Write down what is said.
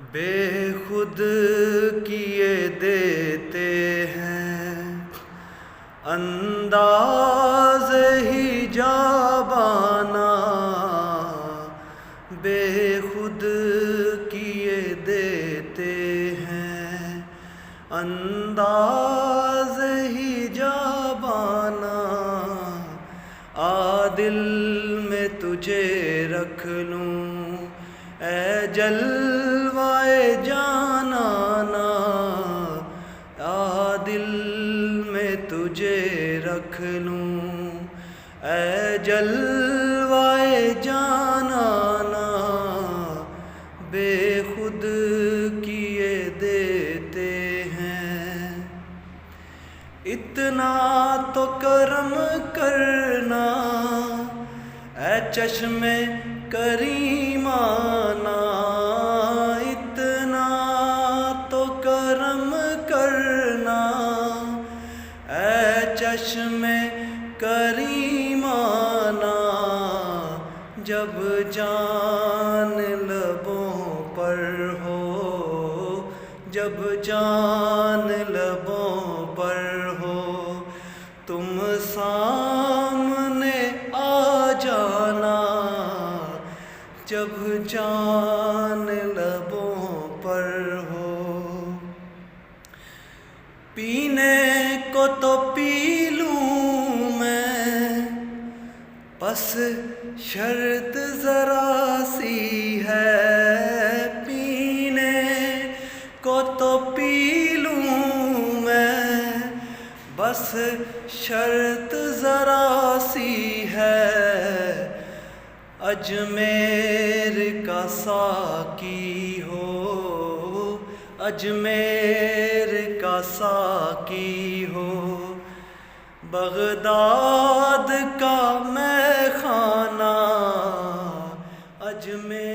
بے خود کیے دیتے ہیں انداز ہی جابانا، بے خود کیے دیتے ہیں انداز ہی جابانا، دل میں تجھے رکھ لوں اے جلوائے جانانا، دل میں تجھے رکھ لوں اے جلوائے جانانا، بے خود کیے دیتے ہیں۔ اتنا تو کرم کرنا اے چشم کریمانہ، اتنا تو کرم کرنا اے چشم کریمانہ، جب جان لبوں پر ہو، جب جان لبوں پر ہو، تم سامنے آ جانا، جب جان لبوں پر ہو۔ پینے کو تو پی لوں میں، بس شرط ذرا سی ہے، پینے کو تو پی لوں میں، بس شرط ذرا سی ہے، اجمیر کا ساقی ہو، اجمیر کا ساقی ہو، بغداد کا مے خانہ، اجمیر